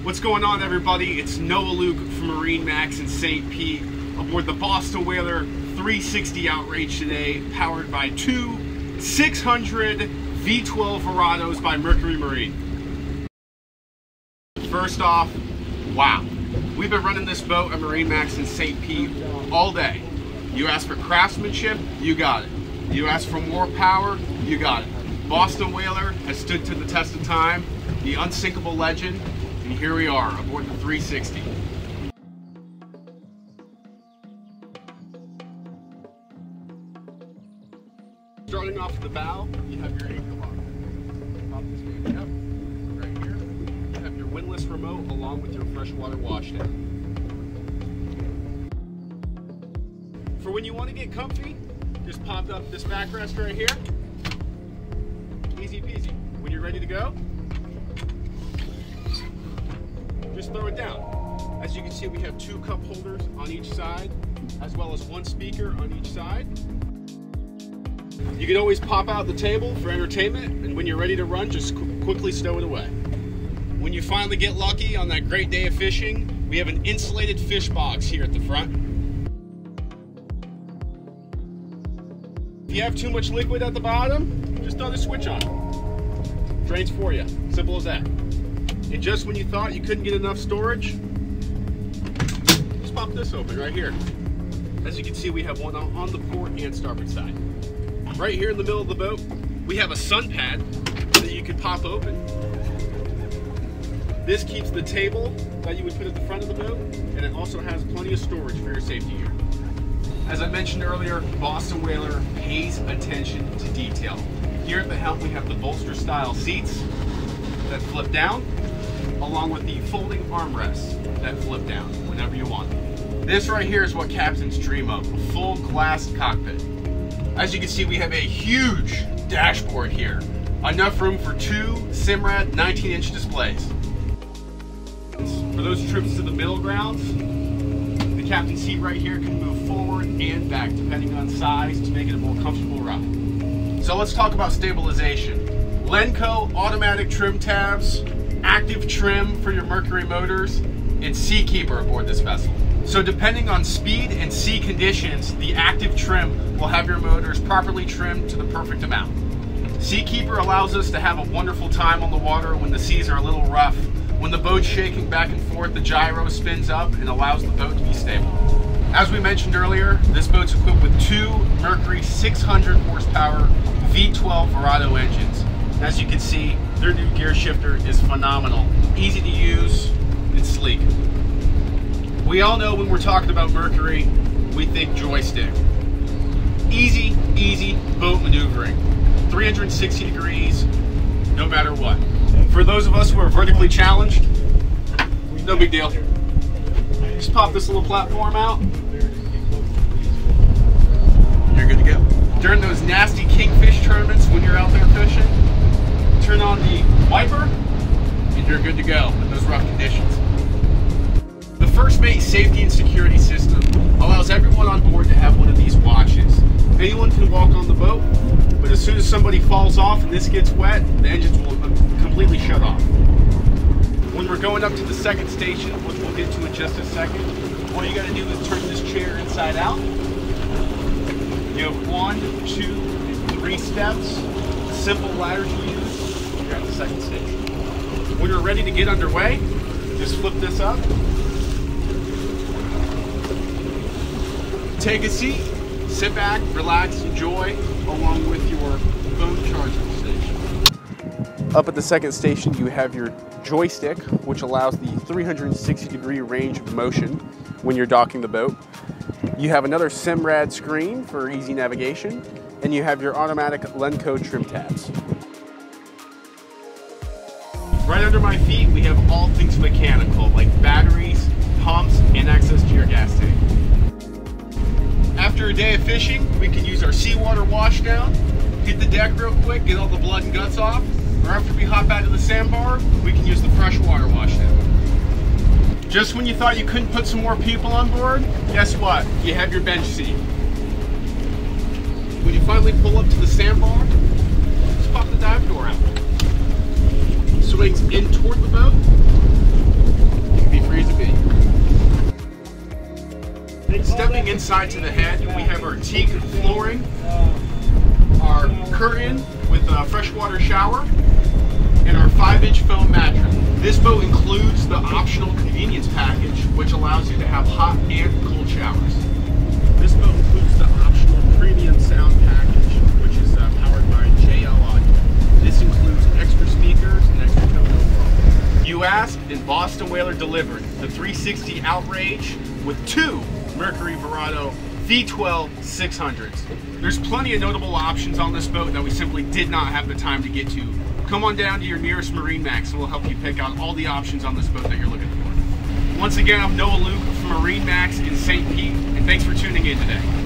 What's going on, everybody? It's Noah Luke from MarineMax in St. Pete aboard the Boston Whaler 360 Outrage today, powered by two 600 V12 Verados by Mercury Marine. First off, wow. We've been running this boat at MarineMax in St. Pete all day. You asked for craftsmanship, you got it. You asked for more power, you got it. Boston Whaler has stood to the test of time, the unsinkable legend, and here we are aboard the 360. Starting off at the bow, you have your anchor lock. Pop this baby up. Right here, you have your windlass remote along with your freshwater washdown. For when you want to get comfy, just pop up this backrest right here. Easy peasy. When you're ready to go, just throw it down. As you can see, we have two cup holders on each side, as well as one speaker on each side. You can always pop out the table for entertainment, and when you're ready to run, just quickly stow it away. When you finally get lucky on that great day of fishing, we have an insulated fish box here at the front. If you have too much liquid at the bottom, just throw the switch on. Drains for you. Simple as that. And just when you thought you couldn't get enough storage, just pop this open right here. As you can see, we have one on the port and starboard side. Right here in the middle of the boat, we have a sun pad that you can pop open. This keeps the table that you would put at the front of the boat, and it also has plenty of storage for your safety gear. As I mentioned earlier, Boston Whaler pays attention to detail. Here at the helm, we have the bolster style seats that flip down, along with the folding armrests that flip down whenever you want. This right here is what captains dream of, a full glass cockpit. As you can see, we have a huge dashboard here. Enough room for two Simrad 19-inch displays. For those trips to the middle grounds, the captain's seat right here can move forward and back depending on size to make it a more comfortable ride. So let's talk about stabilization. Lenco automatic trim tabs, active trim for your Mercury motors, and Seakeeper aboard this vessel. So depending on speed and sea conditions, the active trim will have your motors properly trimmed to the perfect amount. Seakeeper allows us to have a wonderful time on the water when the seas are a little rough. When the boat's shaking back and forth, the gyro spins up and allows the boat to be stable. As we mentioned earlier, this boat's equipped with two Mercury 600 horsepower V12 Verado engines. As you can see, their new gear shifter is phenomenal, easy to use, and sleek. We all know when we're talking about Mercury, we think joystick. Easy boat maneuvering. 360 degrees, no matter what. For those of us who are vertically challenged, no big deal. Just pop this little platform out. You're good to go. During those nasty kingfish tournaments when you're out there fishing, turn on the wiper, and you're good to go in those rough conditions. The First Mate safety and security system allows everyone on board to have one of these watches. Anyone can walk on the boat, but as soon as somebody falls off and this gets wet, the engines will completely shut off. When we're going up to the second station, which we'll get to in just a second, all you got to do is turn this chair inside out. You have 1, 2, and 3 steps. A simple ladder to use. You're at the second station. When you're ready to get underway, just flip this up. Take a seat, sit back, relax, enjoy, along with your phone charging station. Up at the second station, you have your joystick, which allows the 360-degree range of motion when you're docking the boat. You have another Simrad screen for easy navigation, and you have your automatic Lenco trim tabs. Right under my feet, we have all things mechanical, like batteries, pumps, and access to your gas tank. After a day of fishing, we can use our seawater washdown, hit the deck real quick, get all the blood and guts off, or after we hop out of the sandbar, we can use the freshwater washdown. Just when you thought you couldn't put some more people on board, guess what? You have your bench seat. When you finally pull up to the sandbar, just pop the dive door out. Swings in toward the boat, inside to the head, we have our teak flooring, our curtain with a freshwater shower, and our 5-inch foam mattress. This boat includes the optional convenience package, which allows you to have hot and cold showers. This boat includes the optional premium sound package, which is powered by JL Audio. This includes extra speakers and extra tone overall. You asked, and Boston Whaler delivered the 360 Outrage with 2 Mercury Verado V12 600s. There's plenty of notable options on this boat that we simply did not have the time to get to. Come on down to your nearest MarineMax and we'll help you pick out all the options on this boat that you're looking for. Once again, I'm Noah Luke from MarineMax in St. Pete, and thanks for tuning in today.